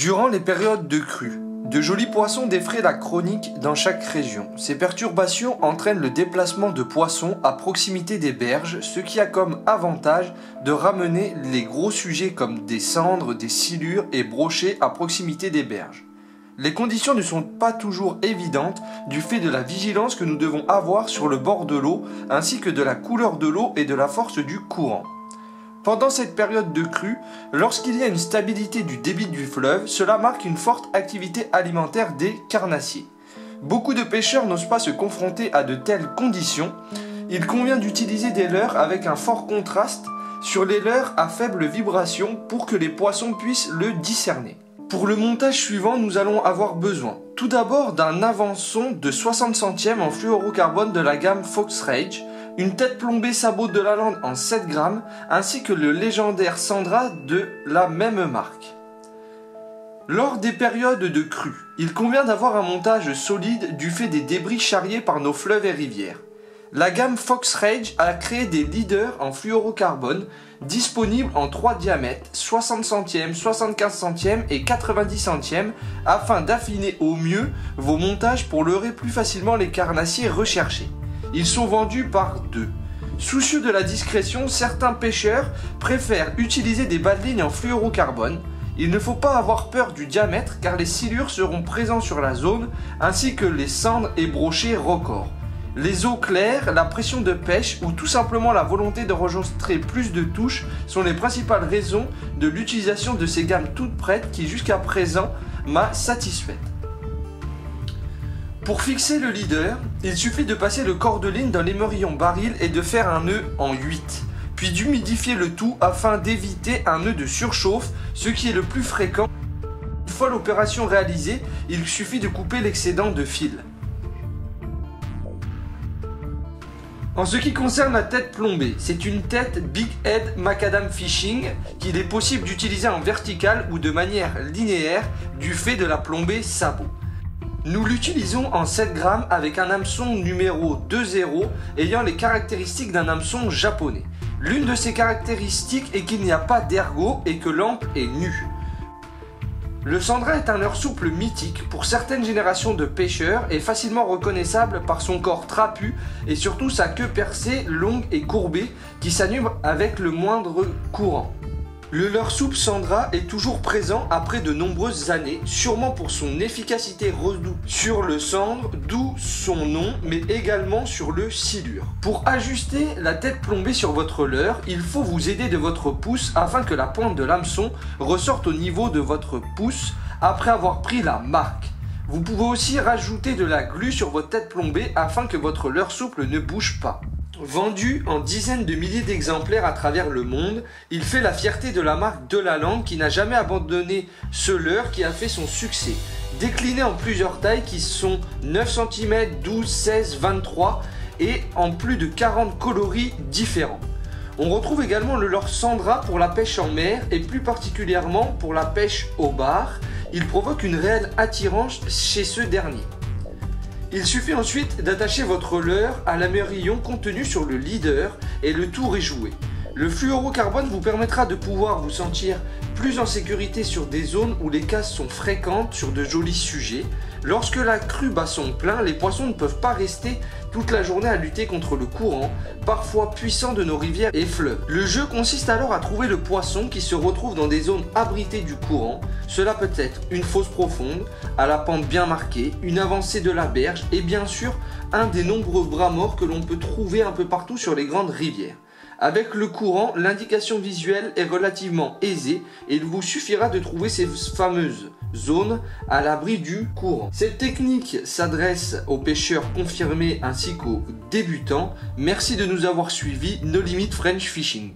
Durant les périodes de crue, de jolis poissons défraient la chronique dans chaque région. Ces perturbations entraînent le déplacement de poissons à proximité des berges, ce qui a comme avantage de ramener les gros sujets comme des cendres, des silures et brochets à proximité des berges. Les conditions ne sont pas toujours évidentes du fait de la vigilance que nous devons avoir sur le bord de l'eau, ainsi que de la couleur de l'eau et de la force du courant. Pendant cette période de crue, lorsqu'il y a une stabilité du débit du fleuve, cela marque une forte activité alimentaire des carnassiers. Beaucoup de pêcheurs n'osent pas se confronter à de telles conditions. Il convient d'utiliser des leurres avec un fort contraste sur les leurres à faible vibration pour que les poissons puissent le discerner. Pour le montage suivant, nous allons avoir besoin tout d'abord d'un avançon de 60 centièmes en fluorocarbone de la gamme Fox Rage, une tête plombée sabot de la lande en 7 grammes, ainsi que le légendaire Sandra de la même marque. Lors des périodes de crue, il convient d'avoir un montage solide du fait des débris charriés par nos fleuves et rivières. La gamme Fox Rage a créé des leaders en fluorocarbone disponibles en 3 diamètres, 60 centièmes, 75 centièmes et 90 centièmes, afin d'affiner au mieux vos montages pour leurrer plus facilement les carnassiers recherchés. Ils sont vendus par 2. Soucieux de la discrétion, certains pêcheurs préfèrent utiliser des bas de ligne en fluorocarbone. Il ne faut pas avoir peur du diamètre car les silures seront présents sur la zone ainsi que les cendres et brochets records. Les eaux claires, la pression de pêche ou tout simplement la volonté d'enregistrer plus de touches sont les principales raisons de l'utilisation de ces gammes toutes prêtes qui jusqu'à présent m'a satisfaite. Pour fixer le leader, il suffit de passer le corps de ligne dans l'émerillon baril et de faire un nœud en 8, puis d'humidifier le tout afin d'éviter un nœud de surchauffe, ce qui est le plus fréquent. Une fois l'opération réalisée, il suffit de couper l'excédent de fil. En ce qui concerne la tête plombée, c'est une tête Big Head Macadam Fishing qu'il est possible d'utiliser en verticale ou de manière linéaire du fait de la plombée sabot. Nous l'utilisons en 7 grammes avec un hameçon numéro 2.0 ayant les caractéristiques d'un hameçon japonais. L'une de ces caractéristiques est qu'il n'y a pas d'ergot et que l'ample est nu. Le Sandra est un leurre souple mythique pour certaines générations de pêcheurs et facilement reconnaissable par son corps trapu et surtout sa queue percée, longue et courbée qui s'anime avec le moindre courant. Le leurre souple Sandra est toujours présent après de nombreuses années, sûrement pour son efficacité redoutable sur le cendre, d'où son nom, mais également sur le silure. Pour ajuster la tête plombée sur votre leurre, il faut vous aider de votre pouce afin que la pointe de l'hameçon ressorte au niveau de votre pouce après avoir pris la marque. Vous pouvez aussi rajouter de la glu sur votre tête plombée afin que votre leurre souple ne bouge pas. Vendu en dizaines de milliers d'exemplaires à travers le monde, il fait la fierté de la marque Delalande qui n'a jamais abandonné ce leurre qui a fait son succès. Décliné en plusieurs tailles qui sont 9 cm, 12, 16, 23 et en plus de 40 coloris différents. On retrouve également le leurre Sandra pour la pêche en mer et plus particulièrement pour la pêche au bar. Il provoque une réelle attirance chez ce dernier. Il suffit ensuite d'attacher votre leurre à l'émerillon contenu sur le leader et le tour est joué. Le fluorocarbone vous permettra de pouvoir vous sentir plus en sécurité sur des zones où les casses sont fréquentes sur de jolis sujets. Lorsque la crue bat son plein, les poissons ne peuvent pas rester toute la journée à lutter contre le courant, parfois puissant de nos rivières et fleuves. Le jeu consiste alors à trouver le poisson qui se retrouve dans des zones abritées du courant. Cela peut être une fosse profonde, à la pente bien marquée, une avancée de la berge et bien sûr un des nombreux bras morts que l'on peut trouver un peu partout sur les grandes rivières. Avec le courant, l'indication visuelle est relativement aisée et il vous suffira de trouver ces fameuses zones à l'abri du courant. Cette technique s'adresse aux pêcheurs confirmés ainsi qu'aux débutants. Merci de nous avoir suivis, No Limit French Fishing.